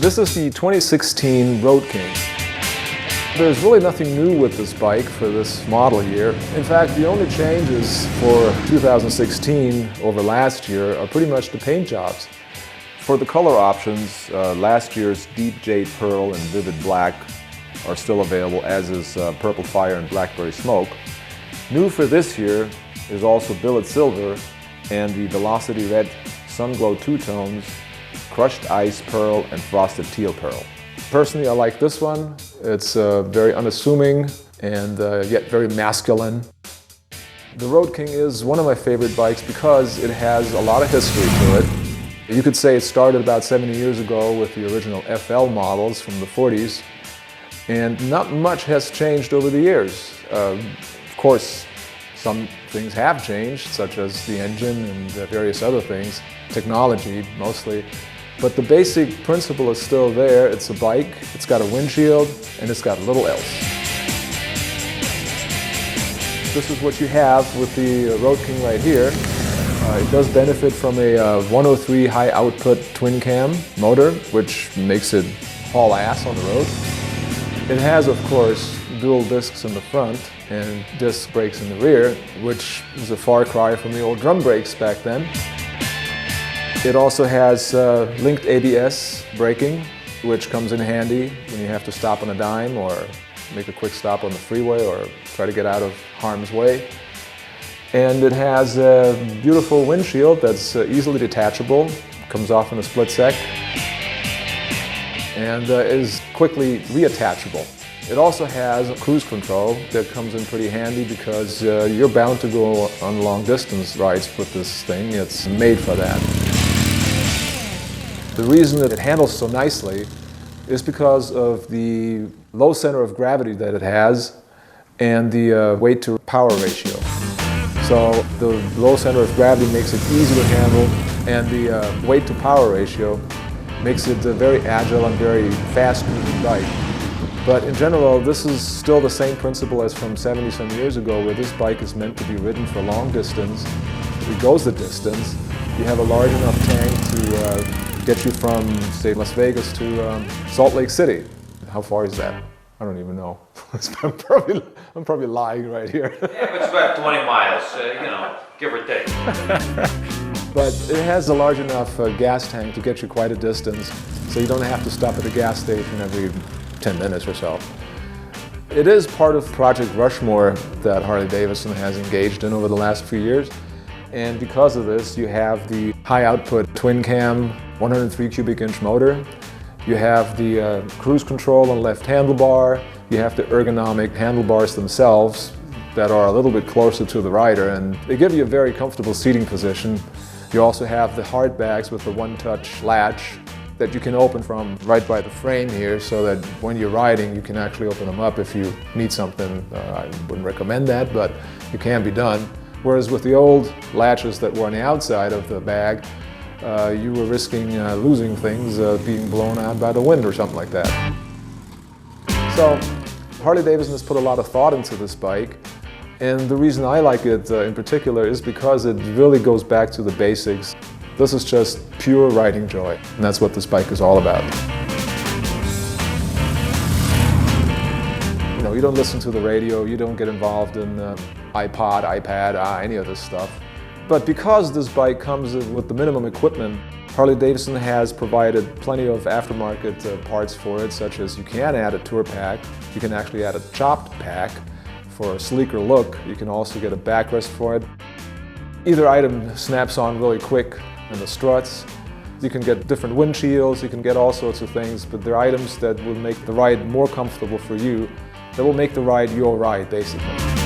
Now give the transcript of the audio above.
This is the 2016 Road King. There's really nothing new with this bike for this model year. In fact, the only changes for 2016 over last year are pretty much the paint jobs. For the color options, last year's Deep Jade Pearl and Vivid Black are still available, as is Purple Fire and Blackberry Smoke. New for this year is also Billet Silver and the Velocity Red Sunglow Two-Tones, Crushed Ice Pearl and Frosted Teal Pearl. Personally, I like this one. It's very unassuming and yet very masculine. The Road King is one of my favorite bikes because it has a lot of history to it. You could say it started about 70 years ago with the original FL models from the 40s, and not much has changed over the years. Of course, some things have changed, such as the engine and various other things, technology mostly. But the basic principle is still there. It's a bike, it's got a windshield, and it's got little else. This is what you have with the Road King right here. It does benefit from a 103 high output twin cam motor, which makes it haul ass on the road. It has, of course, dual discs in the front and disc brakes in the rear, which is a far cry from the old drum brakes back then. It also has linked ABS braking, which comes in handy when you have to stop on a dime or make a quick stop on the freeway or try to get out of harm's way. And it has a beautiful windshield that's easily detachable, comes off in a split sec, and is quickly reattachable. It also has a cruise control that comes in pretty handy because you're bound to go on long distance rides with this thing. It's made for that. The reason that it handles so nicely is because of the low center of gravity that it has and the weight to power ratio. So the low center of gravity makes it easy to handle, and the weight to power ratio makes it a very agile and very fast-moving bike. But in general, this is still the same principle as from 70-some years ago, where this bike is meant to be ridden for long distance. It goes the distance. You have a large enough tank to get you from, say, Las Vegas to Salt Lake City. How far is that? I don't even know. I'm probably lying right here. Yeah, but it's about 20 miles, give or take. But it has a large enough gas tank to get you quite a distance, so you don't have to stop at a gas station every 10 minutes or so. It is part of Project Rushmore that Harley-Davidson has engaged in over the last few years. And because of this, you have the high output twin cam 103 cubic inch motor. You have the cruise control on the left handlebar. You have the ergonomic handlebars themselves that are a little bit closer to the rider, and they give you a very comfortable seating position. You also have the hard bags with the one-touch latch that you can open from right by the frame here, so that when you're riding you can actually open them up if you need something. I wouldn't recommend that, but it can be done. Whereas with the old latches that were on the outside of the bag, you were risking losing things, being blown out by the wind or something like that. So Harley-Davidson has put a lot of thought into this bike, and the reason I like it in particular is because it really goes back to the basics. This is just pure riding joy, and that's what this bike is all about. You don't listen to the radio, you don't get involved in iPod, iPad, any of this stuff. But because this bike comes with the minimum equipment, Harley-Davidson has provided plenty of aftermarket parts for it, such as you can add a tour pack, you can actually add a chopped pack for a sleeker look, you can also get a backrest for it. Either item snaps on really quick in the struts. You can get different windshields, you can get all sorts of things, but they're items that will make the ride more comfortable for you, that will make the ride your ride, basically.